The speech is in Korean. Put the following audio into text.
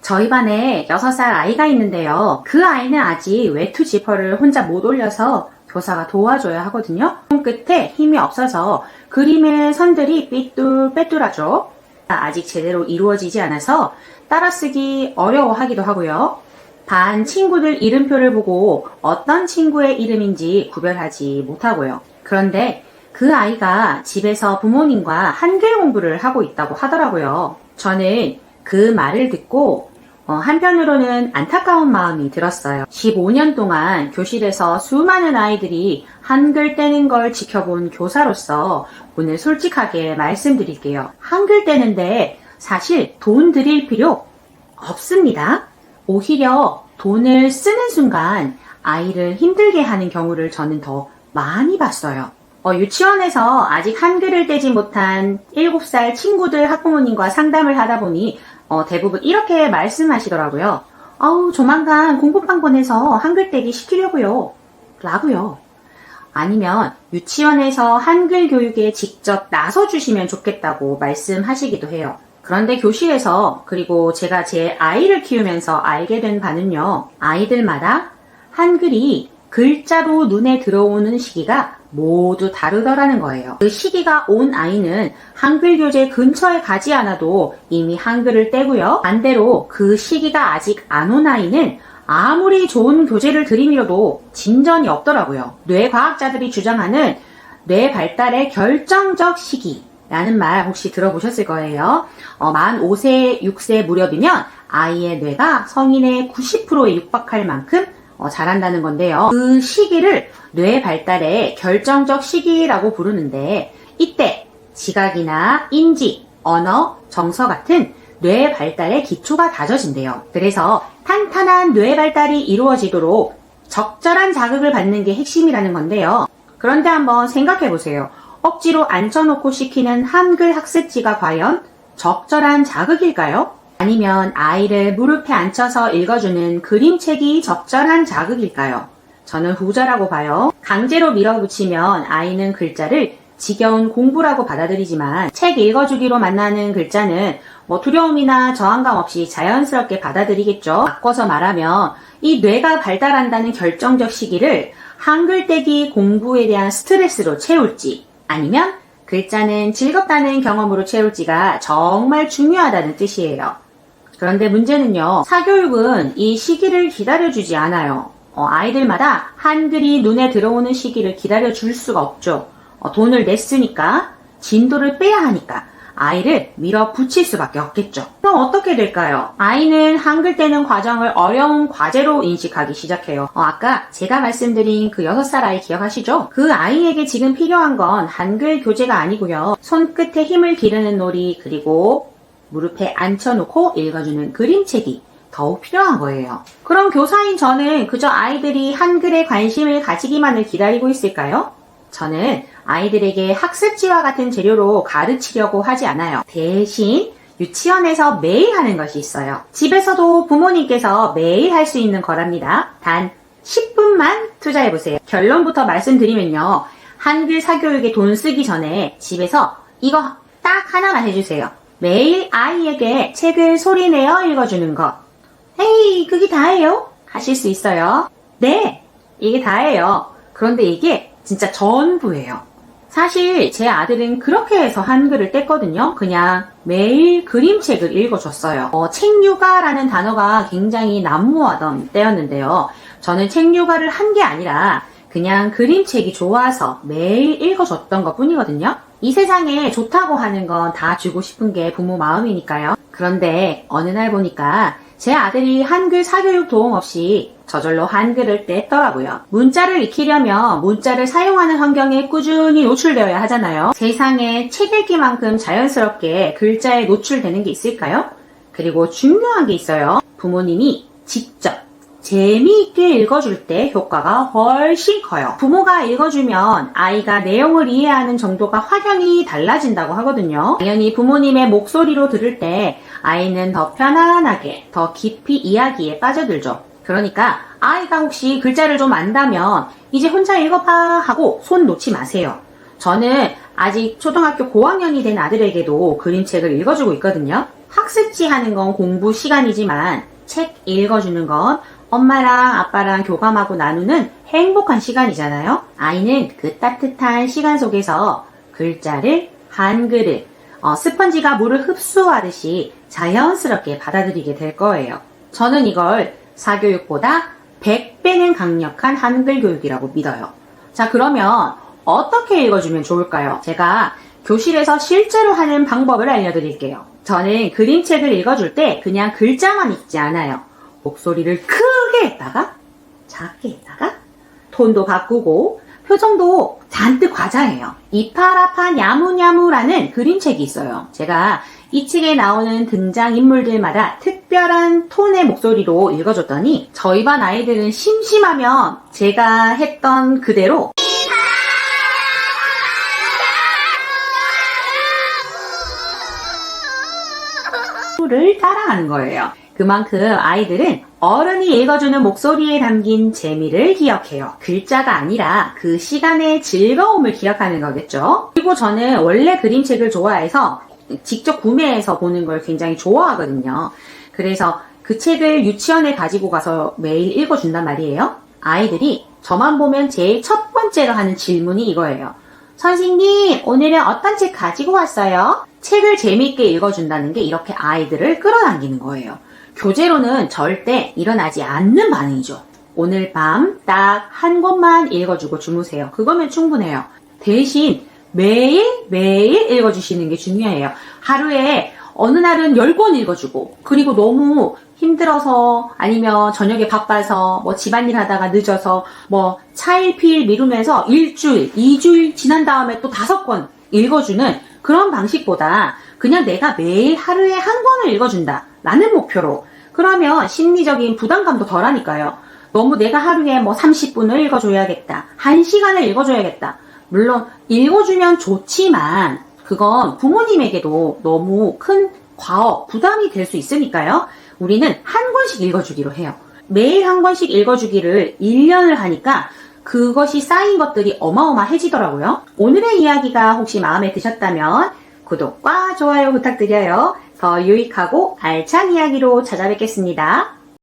저희 반에 6살 아이가 있는데요. 그 아이는 아직 외투 지퍼를 혼자 못 올려서 교사가 도와줘야 하거든요. 손끝에 힘이 없어서 그림의 선들이 삐뚤빼뚤하죠. 아직 제대로 이루어지지 않아서 따라쓰기 어려워하기도 하고요. 반 친구들 이름표를 보고 어떤 친구의 이름인지 구별하지 못하고요. 그런데 그 아이가 집에서 부모님과 한글 공부를 하고 있다고 하더라고요. 저는 그 말을 듣고 한편으로는 안타까운 마음이 들었어요. 15년 동안 교실에서 수많은 아이들이 한글 떼는 걸 지켜본 교사로서 오늘 솔직하게 말씀드릴게요. 한글 떼는데 사실 돈 들일 필요 없습니다. 오히려 돈을 쓰는 순간 아이를 힘들게 하는 경우를 저는 더 많이 봤어요. 유치원에서 아직 한글을 떼지 못한 7살 친구들 학부모님과 상담을 하다 보니 대부분 이렇게 말씀하시더라고요. 조만간 공부방 보내서 한글 떼기 시키려고요. 라고요. 아니면 유치원에서 한글 교육에 직접 나서주시면 좋겠다고 말씀하시기도 해요. 그런데 교실에서 그리고 제가 제 아이를 키우면서 알게 된 바는요. 아이들마다 한글이 글자로 눈에 들어오는 시기가 모두 다르더라는 거예요. 그 시기가 온 아이는 한글 교재 근처에 가지 않아도 이미 한글을 떼고요. 반대로 그 시기가 아직 안 온 아이는 아무리 좋은 교재를 들이밀어도 진전이 없더라고요. 뇌과학자들이 주장하는 뇌 발달의 결정적 시기라는 말 혹시 들어보셨을 거예요. 만 5세, 6세 무렵이면 아이의 뇌가 성인의 90%에 육박할 만큼 자란다는 건데요. 그 시기를 뇌 발달의 결정적 시기라고 부르는데 이때 지각이나 인지, 언어, 정서 같은 뇌 발달의 기초가 다져진대요. 그래서 탄탄한 뇌 발달이 이루어지도록 적절한 자극을 받는 게 핵심이라는 건데요. 그런데 한번 생각해 보세요. 억지로 앉혀놓고 시키는 한글 학습지가 과연 적절한 자극일까요? 아니면 아이를 무릎에 앉혀서 읽어주는 그림책이 적절한 자극일까요? 저는 후자라고 봐요. 강제로 밀어붙이면 아이는 글자를 지겨운 공부라고 받아들이지만 책 읽어주기로 만나는 글자는 두려움이나 저항감 없이 자연스럽게 받아들이겠죠. 바꿔서 말하면 이 뇌가 발달한다는 결정적 시기를 한글 떼기 공부에 대한 스트레스로 채울지 아니면 글자는 즐겁다는 경험으로 채울지가 정말 중요하다는 뜻이에요. 그런데 문제는요. 사교육은 이 시기를 기다려주지 않아요. 아이들마다 한글이 눈에 들어오는 시기를 기다려줄 수가 없죠. 돈을 냈으니까 진도를 빼야 하니까 아이를 밀어붙일 수밖에 없겠죠. 그럼 어떻게 될까요? 아이는 한글 떼는 과정을 어려운 과제로 인식하기 시작해요. 아까 제가 말씀드린 그 6살 아이 기억하시죠? 그 아이에게 지금 필요한 건 한글 교재가 아니고요. 손끝에 힘을 기르는 놀이 그리고 무릎에 앉혀놓고 읽어주는 그림책이 더욱 필요한 거예요. 그럼 교사인 저는 그저 아이들이 한글에 관심을 가지기만을 기다리고 있을까요? 저는 아이들에게 학습지와 같은 재료로 가르치려고 하지 않아요. 대신 유치원에서 매일 하는 것이 있어요. 집에서도 부모님께서 매일 할 수 있는 거랍니다. 단 10분만 투자해보세요. 결론부터 말씀드리면요. 한글 사교육에 돈 쓰기 전에 집에서 이거 딱 하나만 해주세요. 매일 아이에게 책을 소리내어 읽어주는 것. 에이, 그게 다예요? 하실 수 있어요. 네, 이게 다예요. 그런데 이게 진짜 전부예요. 사실 제 아들은 그렇게 해서 한글을 뗐거든요. 그냥 매일 그림책을 읽어줬어요. 책육아라는 단어가 굉장히 난무하던 때였는데요. 저는 책육아를 한 게 아니라 그냥 그림책이 좋아서 매일 읽어줬던 것 뿐이거든요. 이 세상에 좋다고 하는 건 다 주고 싶은 게 부모 마음이니까요. 그런데 어느 날 보니까 제 아들이 한글 사교육 도움 없이 저절로 한글을 뗐더라고요. 문자를 익히려면 문자를 사용하는 환경에 꾸준히 노출되어야 하잖아요. 세상에 책 읽기만큼 자연스럽게 글자에 노출되는 게 있을까요? 그리고 중요한 게 있어요. 부모님이 직접 재미있게 읽어줄 때 효과가 훨씬 커요. 부모가 읽어주면 아이가 내용을 이해하는 정도가 확연히 달라진다고 하거든요. 당연히 부모님의 목소리로 들을 때 아이는 더 편안하게, 더 깊이 이야기에 빠져들죠. 그러니까 아이가 혹시 글자를 좀 안다면 이제 혼자 읽어봐 하고 손 놓지 마세요. 저는 아직 초등학교 고학년이 된 아들에게도 그림책을 읽어주고 있거든요. 학습지 하는 건 공부 시간이지만 책 읽어주는 건 엄마랑 아빠랑 교감하고 나누는 행복한 시간이잖아요. 아이는 그 따뜻한 시간 속에서 글자를, 한글을 스펀지가 물을 흡수하듯이 자연스럽게 받아들이게 될 거예요. 저는 이걸 사교육보다 100배는 강력한 한글 교육이라고 믿어요. 자, 그러면 어떻게 읽어주면 좋을까요? 제가 교실에서 실제로 하는 방법을 알려드릴게요. 저는 그림책을 읽어줄 때 그냥 글자만 읽지 않아요. 목소리를 크게 했다가 작게 했다가 톤도 바꾸고 표정도 잔뜩 과장해요. 이파라파 냐무냐무라는 그림책이 있어요. 제가 이 책에 나오는 등장인물들마다 특별한 톤의 목소리로 읽어줬더니 저희 반 아이들은 심심하면 제가 했던 그대로 를 따라하는 거예요. 그만큼 아이들은 어른이 읽어주는 목소리에 담긴 재미를 기억해요. 글자가 아니라 그 시간의 즐거움을 기억하는 거겠죠. 그리고 저는 원래 그림책을 좋아해서 직접 구매해서 보는 걸 굉장히 좋아하거든요. 그래서 그 책을 유치원에 가지고 가서 매일 읽어준단 말이에요. 아이들이 저만 보면 제일 첫 번째로 하는 질문이 이거예요. 선생님, 오늘은 어떤 책 가지고 왔어요? 책을 재미있게 읽어준다는 게 이렇게 아이들을 끌어당기는 거예요. 교재로는 절대 일어나지 않는 반응이죠. 오늘 밤 딱 한 권만 읽어주고 주무세요. 그거면 충분해요. 대신 매일 읽어주시는 게 중요해요. 하루에 어느 날은 10권 읽어주고, 그리고 너무 힘들어서 아니면 저녁에 바빠서 집안일 하다가 늦어서 차일피일 미루면서 일주일, 2주일 지난 다음에 또 5권 읽어주는 그런 방식보다 그냥 내가 매일 하루에 한 권을 읽어준다 라는 목표로, 그러면 심리적인 부담감도 덜하니까요. 너무 내가 하루에 30분을 읽어줘야겠다, 1시간을 읽어줘야겠다. 물론 읽어주면 좋지만 그건 부모님에게도 너무 큰 과업, 부담이 될 수 있으니까요. 우리는 한 권씩 읽어주기로 해요. 매일 한 권씩 읽어주기를 1년을 하니까 그것이 쌓인 것들이 어마어마해지더라고요. 오늘의 이야기가 혹시 마음에 드셨다면 구독과 좋아요 부탁드려요. 더 유익하고 알찬 이야기로 찾아뵙겠습니다.